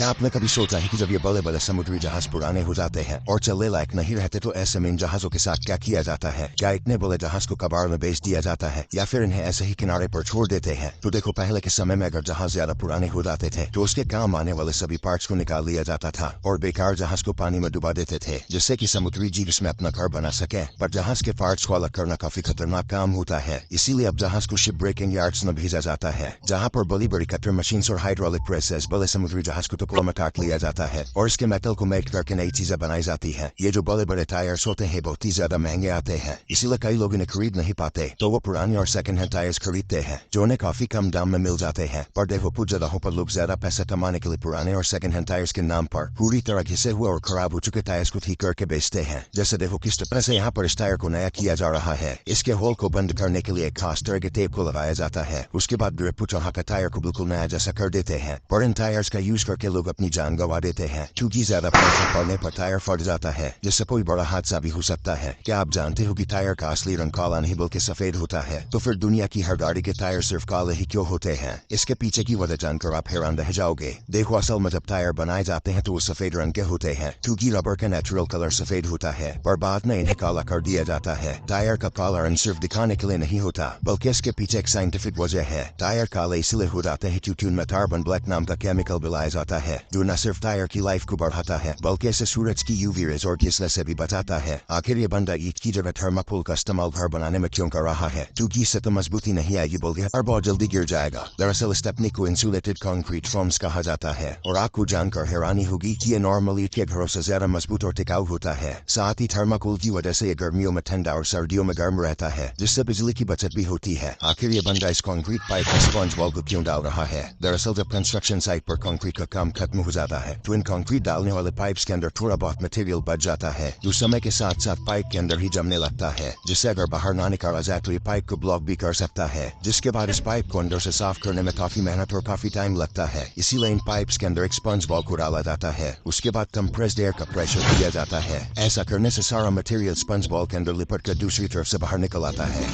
क्या आपने कभी सोचा है कि जब ये बड़े बड़े समुद्री जहाज पुराने हो जाते हैं और चलने लायक नहीं रहते तो ऐसे में इन जहाजों के साथ क्या किया जाता है? क्या इतने बड़े जहाज को कबाड़ में बेच दिया जाता है या फिर इन्हें ऐसे ही किनारे पर छोड़ देते हैं? तो देखो, पहले के समय में अगर जहाज ज्यादा पुराने हो जाते थे तो उसके काम आने वाले सभी पार्ट्स को निकाल लिया जाता था और बेकार जहाज को पानी में डुबा देते थे, जिससे कि समुद्री जीव इसमें अपना घर बना सके। पर जहाज के पार्ट्स को अलग करना काफी खतरनाक काम होता है, इसीलिए अब जहाज को शिप ब्रेकिंग यार्ड्स में भेजा जाता है, जहाँ पर बड़ी बड़ी कटर मशीन और हाइड्रोलिक प्रेसेस बड़े समुद्री जहाज को टुकड़ों में काट लिया जाता है और इसके मेटल को मेल्ट करके नई चीजें बनाई जाती है। ये जो बड़े बड़े टायर्स होते हैं बहुत ही ज्यादा महंगे आते हैं, इसीलिए कई लोग इन्हें खरीद नहीं पाते, तो वो पुराने और सेकंड हैंड टायर्स खरीदते हैं जो उन्हें काफी कम दाम में मिल जाते हैं। पर देखो, कुछ जगहों पर लोग ज्यादा पैसा कमाने के लिए पुराने और सेकंड हैंड टायर्स के नाम पर पूरी तरह घिसे हुए और खराब हो चुके टायर्स को ठीक करके बेचते हैं। जैसे देखो किस तरह से यहाँ पर इस टायर को नया किया जा रहा है। इसके होल को बंद करने के लिए एक खास तरह के टेप को लगाया जाता है, उसके बाद ग्रिप चढ़ा कर टायर को बिल्कुल नया जैसा कर देते हैं। पर इन टायर्स का यूज करके लोग अपनी जान गंवा देते हैं, क्योंकि ज्यादा प्रेशर पड़ने पर टायर फट जाता है, जिससे कोई बड़ा हादसा भी हो सकता है। क्या आप जानते हो कि टायर का असली रंग काला नहीं बल्कि सफेद होता है? तो फिर दुनिया की हर गाड़ी के टायर सिर्फ काले ही क्यों होते हैं? इसके पीछे की वजह जानकर आप हैरान रह जाओगे। देखो, असल में जब टायर बनाए जाते हैं तो वो सफेद रंग के होते हैं, क्योंकि रबर का नेचुरल कलर सफेद होता है, पर बाद में इन्हें काला कर दिया जाता है। टायर का काला रंग सिर्फ दिखाने के लिए नहीं होता, बल्कि इसके पीछे एक साइंटिफिक वजह है। टायर काले इसलिए हो जाते हैं क्योंकि उनमें कार्बन ब्लैक नाम का केमिकल मिलाया जाता है, जो न सिर्फ टायर की लाइफ को बढ़ाता है बल्कि इसे सूरज की यूवी रेज और गीसने से भी बचाता है। आखिर ये बंदा ईंट की जगह थर्माकोल का इस्तेमाल घर बनाने में क्यों कर रहा है? क्योंकि इससे तो मजबूती नहीं आएगी बल्कि और बहुत जल्दी गिर जाएगा। दरअसल इस तकनीक को इंसुलेटेड कंक्रीट फॉर्म्स कहा जाता है, और आपको जानकर हैरानी होगी कि ये नॉर्मल ईंट के घरों से ज्यादा मजबूत और टिकाऊ होता है। साथ ही थर्माकोल की वजह से ये गर्मियों में ठंडा और सर्दियों में गर्म रहता है, जिससे बिजली की बचत भी होती है। आखिर ये बंदा इस कंक्रीट पाइप में स्पंज वॉल को क्यों डाल रहा है? दरअसल जब कंस्ट्रक्शन साइट पर कंक्रीट का काम खत्म हो जाता है तो इन कंक्रीट डालने वाले पाइप्स के अंदर थोड़ा बहुत मटेरियल बच जाता है, जो समय के साथ साथ पाइप के अंदर ही जमने लगता है, जिससे अगर बाहर ना निकाला जाए तो ये पाइप को ब्लॉक भी कर सकता है, जिसके बाद इस पाइप को अंदर से साफ करने में काफी मेहनत और काफी टाइम लगता है। इसीलिए इन पाइप्स के अंदर एक स्पंज बॉल को डाला जाता है, उसके बाद कंप्रेस्ड एयर का प्रेशर दिया जाता है। ऐसा करने से सारा मटेरियल स्पंज बॉल के अंदर लिपट कर दूसरी तरफ से बाहर निकल आता है।